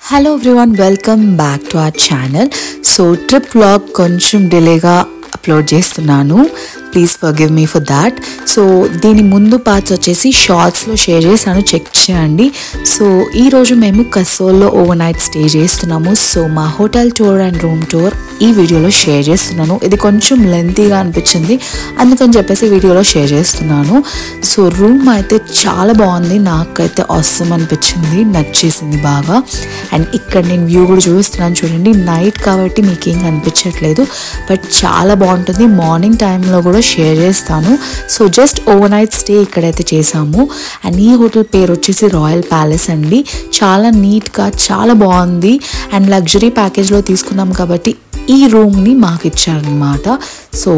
Hello everyone, welcome back to our channel. So trip vlog koncham delay ga upload చేస్తున్నాను. Please forgive me for that. So దీని ముందు parts వచ్చేసి షార్ట్స్లో share చేశాను, check చేయండి. So ఈరోజు మేము కసోల్లో ఓవర్ నైట్ స్టే చేస్తున్నాము. సో మా hotel tour and room tour ఈ వీడియోలో షేర్ చేస్తున్నాను. ఇది కొంచెం లెంతీగా అనిపించింది, అందుకని చెప్పేసి వీడియోలో షేర్ చేస్తున్నాను. సో రూమ్ అయితే చాలా బాగుంది, నాకైతే ఆసమ్ అనిపించింది, నచ్చేసింది బాగా. అండ్ ఇక్కడ నేను వ్యూ కూడా చూపిస్తున్నాను చూడండి. నైట్ కాబట్టి మీకు ఏం కనిపించట్లేదు, బట్ చాలా బాగుంటుంది. మార్నింగ్ టైంలో కూడా షేర్ చేస్తాను. So just over night stay ఇక్కడైతే చేసాము. అండ్ ఈ హోటల్ పేరు వచ్చేసి రాయల్ ప్యాలెస్ అండి. చాలా నీట్గా చాలా బాగుంది. అండ్ లగ్జరీ ప్యాకేజ్లో తీసుకున్నాం కాబట్టి ఈ రూమ్ని మాకు ఇచ్చారనమాట. సో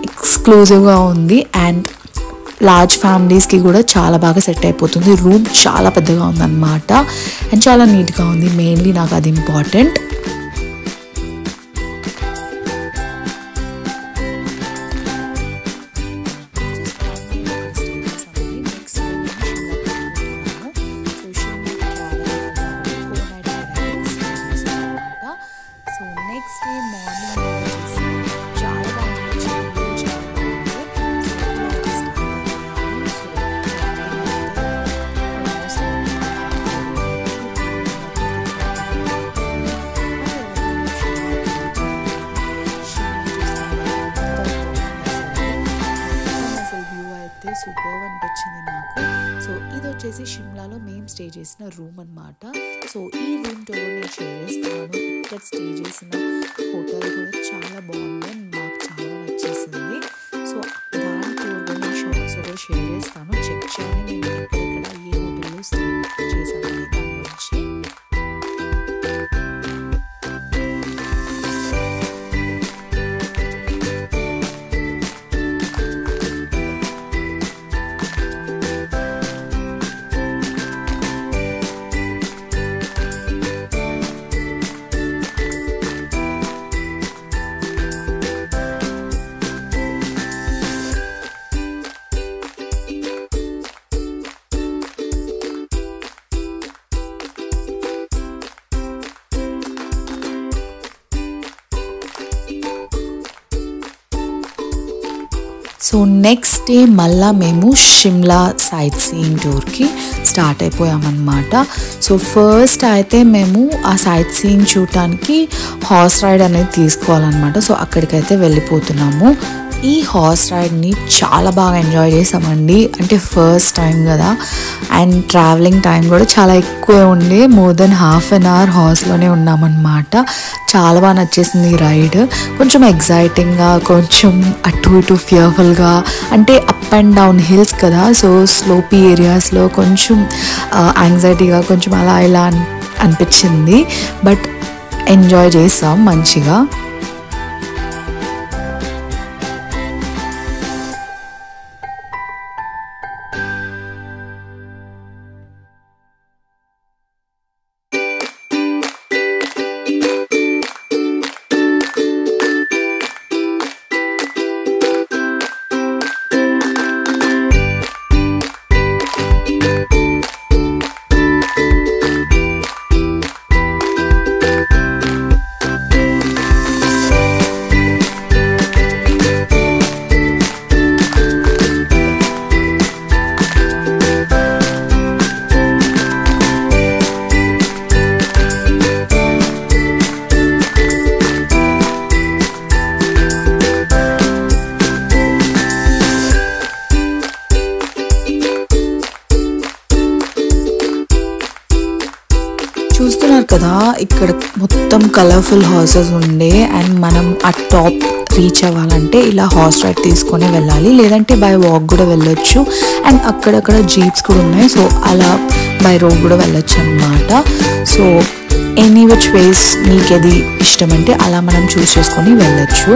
ఎక్స్క్లూజివ్గా ఉంది అండ్ లార్జ్ ఫ్యామిలీస్కి కూడా చాలా బాగా సెట్ అయిపోతుంది. రూమ్ చాలా పెద్దగా ఉందన్నమాట అండ్ చాలా నీట్గా ఉంది. మెయిన్లీ నాకు అది ఇంపార్టెంట్. సూపర్ అనిపించింది నాకు. సో ఇది వచ్చేసి షిమ్లాలో మేము స్టే చేసిన రూమ్ అనమాట. సో ఈ రూమ్ టూర్ నేను షేర్ చేస్తున్నాను. ఇక్కడ స్టే చేసిన హోటల్ కూడా చాలా బాగుంది, నాకు చాలా నచ్చేసింది. సో దాని టూర్ కూడా నేను షార్ట్స్ కూడా షేర్ చేస్తాను, చెక్ చేయండి. మేము ఎక్కడెక్కడ ఏ హోటల్లో స్టే చేసాము దాని గురించి. సో నెక్స్ట్ డే మళ్ళా మేము షిమ్లా సైట్ సీయింగ్ టూర్కి స్టార్ట్ అయిపోయామన్నమాట. సో ఫస్ట్ అయితే మేము ఆ సైట్ సీయింగ్ చూడటానికి హార్స్ రైడ్ అనేది తీసుకోవాలన్నమాట. సో అక్కడికైతే వెళ్ళిపోతున్నాము. ఈ హార్స్ రైడ్ని చాలా బాగా ఎంజాయ్ చేసామండి. అంటే ఫస్ట్ టైం కదా, అండ్ ట్రావెలింగ్ టైం కూడా చాలా ఎక్కువే ఉండే. More than half an hour హార్స్లోనే ఉన్నామన్నమాట. చాలా బాగా నచ్చేసింది ఈ రైడ్. కొంచెం ఎగ్జైటింగ్గా, కొంచెం అటు ఇటు ఫియర్ఫుల్గా, అంటే అప్ అండ్ డౌన్ హిల్స్ కదా, సో స్లోపీ ఏరియాస్లో కొంచెం యాంగ్జైటీగా, కొంచెం అలా ఇలా అనిపించింది. బట్ ఎంజాయ్ చేసాం మంచిగా. చూస్తున్నారు కదా, ఇక్కడ మొత్తం కలర్ఫుల్ హార్సెస్ ఉండే. అండ్ మనం ఆ టాప్ రీచ్ అవ్వాలంటే ఇలా హార్స్ రైడ్ తీసుకొని వెళ్ళాలి, లేదంటే బై వాక్ కూడా వెళ్ళొచ్చు. అండ్ అక్కడక్కడ జీప్స్ కూడా ఉన్నాయి, సో అలా బై రోడ్ కూడా వెళ్ళొచ్చు అన్నమాట. సో ఎనీ విచ్ వేస్ మీకు ఏది ఇష్టం అంటే అలా మనం చూస్ చేసుకొని వెళ్ళొచ్చు.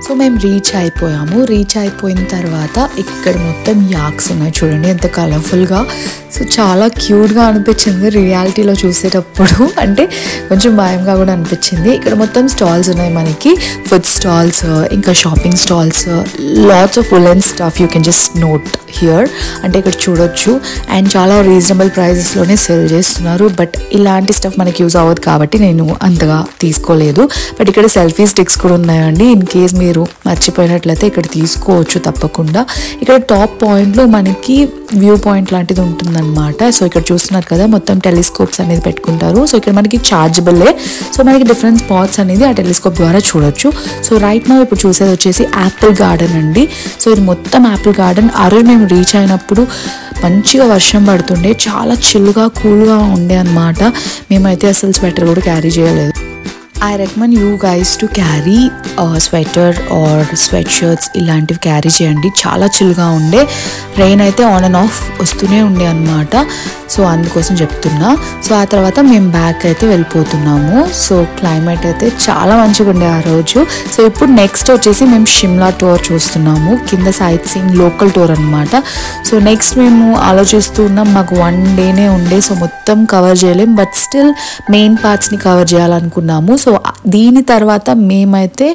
సో మేము రీచ్ అయిపోయిన తర్వాత ఇక్కడ మొత్తం యాక్స్ ఉన్నాయి చూడండి ఎంత కలర్ఫుల్గా. సో చాలా క్యూట్గా అనిపించింది రియాలిటీలో చూసేటప్పుడు, అంటే కొంచెం భయంగా కూడా అనిపించింది. ఇక్కడ మొత్తం స్టాల్స్ ఉన్నాయి మనకి, ఫుడ్ స్టాల్స్, ఇంకా shopping stalls, lots of woollen stuff you can just note here. అంటే ఇక్కడ చూడొచ్చు అండ్ చాలా రీజనబుల్ ప్రైజెస్లోనే సెల్ చేస్తున్నారు. బట్ ఇలాంటి స్టఫ్ మనకి యూజ్ అవ్వదు కాబట్టి నేను అంతగా తీసుకోలేదు. బట్ ఇక్కడ సెల్ఫీ స్టిక్స్ కూడా ఉన్నాయండి, ఇన్ కేస్ మీరు మర్చిపోయినట్లయితే ఇక్కడ తీసుకోవచ్చు తప్పకుండా. ఇక్కడ టాప్ పాయింట్లో మనకి వ్యూ పాయింట్ లాంటిది ఉంటుందన్నమాట. సో ఇక్కడ చూస్తున్నారు కదా మొత్తం టెలిస్కోప్స్ అనేది పెట్టుకుంటారు. సో ఇక్కడ మనకి చార్జబుల్లే, సో మనకి డిఫరెంట్ స్పాట్స్ అనేది ఆ టెలిస్కోప్ ద్వారా చూడొచ్చు. సో రైట్ నౌ ఇప్పుడు చూసేది వచ్చేసి యాపిల్ గార్డెన్ అండి. సో ఇది మొత్తం యాపిల్ గార్డెన్. ఆ రోజు మేము రీచ్ అయినప్పుడు మంచిగా వర్షం పడుతుండే, చాలా చిల్లుగా కూల్గా ఉండే అనమాట. మేమైతే అసలు స్వెటర్ కూడా క్యారీ చేయలేదు. I recommend you guys to carry sweater or sweatshirts ఇలాంటివి క్యారీ చేయండి, చాలా చిల్గా ఉండే. రెయిన్ అయితే ఆన్ అండ్ ఆఫ్ వస్తూనే ఉండే అనమాట. సో అందుకోసం చెప్తున్నా. సో ఆ తర్వాత మేము బ్యాక్ అయితే వెళ్ళిపోతున్నాము. సో క్లైమేట్ అయితే చాలా మంచిగా ఉండే ఆ రోజు. సో ఇప్పుడు నెక్స్ట్ వచ్చేసి మేము షిమ్లా టూర్ చూస్తున్నాము, కింద సైట్ సీయింగ్ లోకల్ టూర్ అనమాట. సో నెక్స్ట్ మేము ఆలోచిస్తూ ఉన్నాం, మాకు 1 డేనే ఉండే, సో మొత్తం కవర్ చేయలేం, బట్ స్టిల్ మెయిన్ పార్ట్స్ని కవర్ చేయాలనుకున్నాము. సో దీని తర్వాత మేమైతే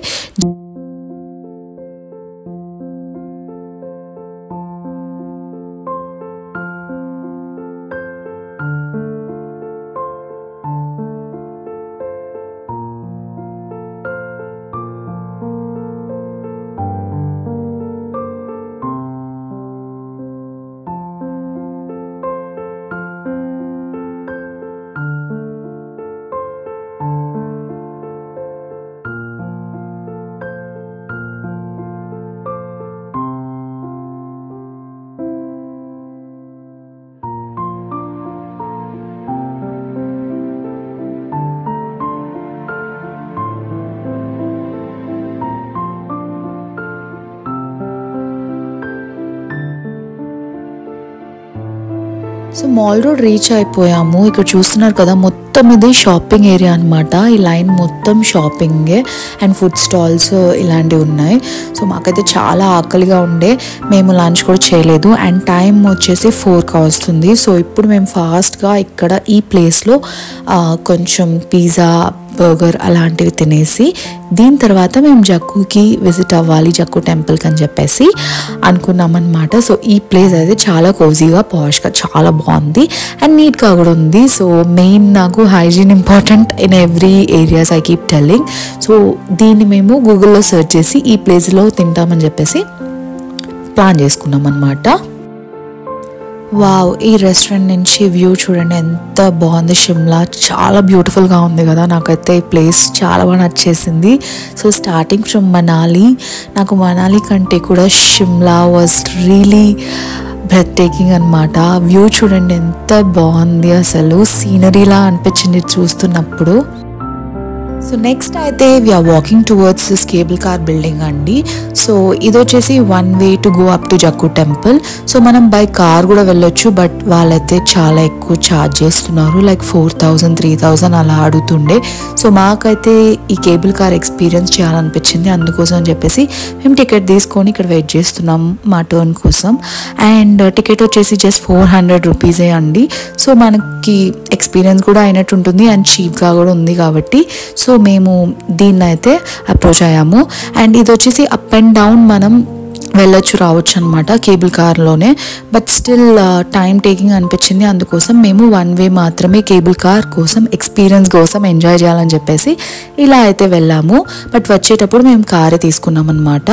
సో మాల్ రోడ్ రీచ్ అయిపోయాము. ఇక్కడ చూస్తున్నారు కదా మొత్తం ఇది షాపింగ్ ఏరియా అనమాట. ఈ లైన్ మొత్తం షాపింగే అండ్ ఫుడ్ స్టాల్స్ ఇలాంటివి ఉన్నాయి. సో మాకైతే చాలా ఆకలిగా ఉండే, మేము లంచ్ కూడా చేయలేదు అండ్ టైం వచ్చేసి 4 వస్తుంది. సో ఇప్పుడు మేము ఫాస్ట్గా ఇక్కడ ఈ ప్లేస్లో కొంచెం పిజ్జా, బర్గర్ అలాంటివి తినేసి దీని తర్వాత మేము జక్కుకి విజిట్ అవ్వాలి, జక్కు టెంపుల్కి అని చెప్పేసి అనుకున్నాం అనమాట. సో ఈ ప్లేస్ అయితే చాలా కోజీగా, పాష్గా, చాలా బాగుంది అండ్ నీట్గా కూడా ఉంది. సో మెయిన్ నాకు hygiene important in every areas I keep telling. So దీన్ని మేము గూగుల్లో సెర్చ్ చేసి ఈ ప్లేస్లో తింటామని చెప్పేసి ప్లాన్ చేసుకున్నాం అనమాట. వావ్, ఈ రెస్టారెంట్ నుంచి వ్యూ చూడండి ఎంత బాగుంది. షిమ్లా చాలా బ్యూటిఫుల్గా ఉంది కదా, నాకైతే ఈ ప్లేస్ చాలా బాగా నచ్చేసింది. సో స్టార్టింగ్ ఫ్రమ్ మనాలి, నాకు మనాలి కంటే కూడా Shimla was really breathtaking అనమాట. వ్యూ చూడండి ఎంత బాగుంది, అసలు సీనరీలా అనిపించింది చూస్తున్నప్పుడు. సో నెక్స్ట్ అయితే we are walking towards this cable car building అండి. సో ఇది వచ్చేసి 1 way to go up to Jakhu temple. So మనం బై కార్ కూడా వెళ్ళొచ్చు, బట్ వాళ్ళైతే చాలా ఎక్కువ ఛార్జ్ చేస్తున్నారు, లైక్ 4000, 3000 అలా అడుగుతుండే. సో మాకైతే ఈ కేబుల్ కార్ ఎక్స్పీరియన్స్ చేయాలనిపించింది, అందుకోసం అని చెప్పేసి మేము టికెట్ తీసుకొని ఇక్కడ వెయిట్ చేస్తున్నాం మా టర్న్ కోసం. అండ్ టికెట్ వచ్చేసి జస్ట్ 400 రూపీసే అండి. సో మనకి ఎక్స్పీరియన్స్ కూడా అయినట్టు ఉంటుంది అండ్ చీప్గా కూడా ఉంది కాబట్టి సో మేము దీన్ని అయితే అప్రోచ్ అయ్యాము. అండ్ ఇది వచ్చేసి అప్ అండ్ డౌన్ మనం వెళ్ళొచ్చు రావచ్చు అనమాట కేబుల్ కార్లోనే, బట్ స్టిల్ టైం టేకింగ్ అనిపించింది. అందుకోసం మేము 1 వే మాత్రమే కేబుల్ కార్ కోసం, ఎక్స్పీరియన్స్ కోసం, ఎంజాయ్ చేయాలని చెప్పేసి ఇలా అయితే వెళ్ళాము. బట్ వచ్చేటప్పుడు మేము కారే తీసుకున్నాం అనమాట.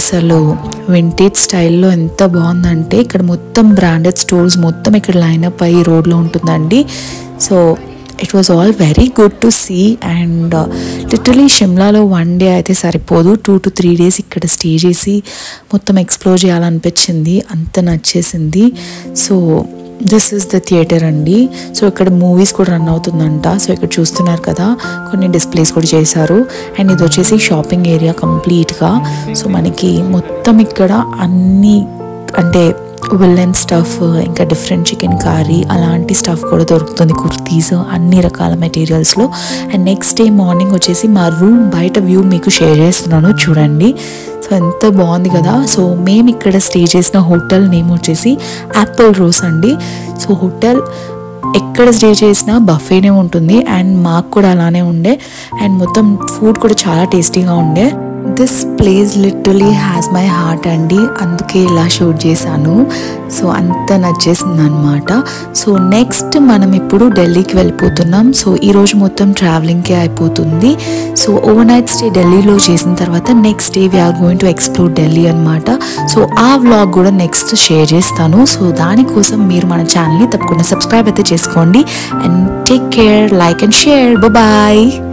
అసలు వింటేజ్ స్టైల్లో ఎంత బాగుందంటే ఇక్కడ మొత్తం బ్రాండెడ్ స్టోర్స్ మొత్తం ఇక్కడ లైనప్ అయ్యి రోడ్లో ఉంటుందండి. So it was all very good to see and literally షిమ్లాలో 1 డే అయితే సరిపోదు, 2 to 3 days ఇక్కడ స్టే చేసి మొత్తం ఎక్స్ప్లోర్ చేయాలనిపించింది, అంత నచ్చేసింది. So this is the theatre అండి. సో ఇక్కడ మూవీస్ కూడా రన్ అవుతుందంట. సో ఇక్కడ చూస్తున్నారు కదా, కొన్ని డిస్ప్లేస్ కూడా చేశారు. అండ్ ఇది వచ్చేసి షాపింగ్ ఏరియా కంప్లీట్గా. సో మనకి మొత్తం ఇక్కడ అన్నీ అంటే విల్లెన్ స్టఫ్, ఇంకా డిఫరెంట్ చికెన్ కర్రీ అలాంటి స్టఫ్ కూడా దొరుకుతుంది, కుర్తీస్, అన్ని రకాల మెటీరియల్స్లో. అండ్ నెక్స్ట్ డే మార్నింగ్ వచ్చేసి మా రూమ్ బయట వ్యూ మీకు షేర్ చేస్తున్నాను చూడండి. సో ఎంత బాగుంది కదా. సో మేము ఇక్కడ స్టే చేసిన హోటల్ నేమ్ వచ్చేసి యాపిల్ రోజ్ అండి. సో హోటల్ ఎక్కడ స్టే చేసినా బఫేనే ఉంటుంది అండ్ మాకు కూడా అలానే ఉండే. అండ్ మొత్తం ఫుడ్ కూడా చాలా టేస్టీగా ఉండే. This place literally has my heart అండి, అందుకే ఇలా షూట్ చేశాను. సో అంత నచ్చేసింది అనమాట. సో నెక్స్ట్ మనం ఇప్పుడు ఢిల్లీకి వెళ్ళిపోతున్నాం. సో ఈరోజు మొత్తం ట్రావెలింగ్కే అయిపోతుంది. సో ఓవర్ నైట్ స్టే ఢిల్లీలో చేసిన తర్వాత next day we are going to explore Delhi అనమాట. సో ఆ వ్లాగ్ కూడా నెక్స్ట్ షేర్ చేస్తాను. సో దానికోసం మీరు మన ఛానల్ని తప్పకుండా సబ్స్క్రైబ్ అయితే చేసుకోండి. And take care, like and share. Bye.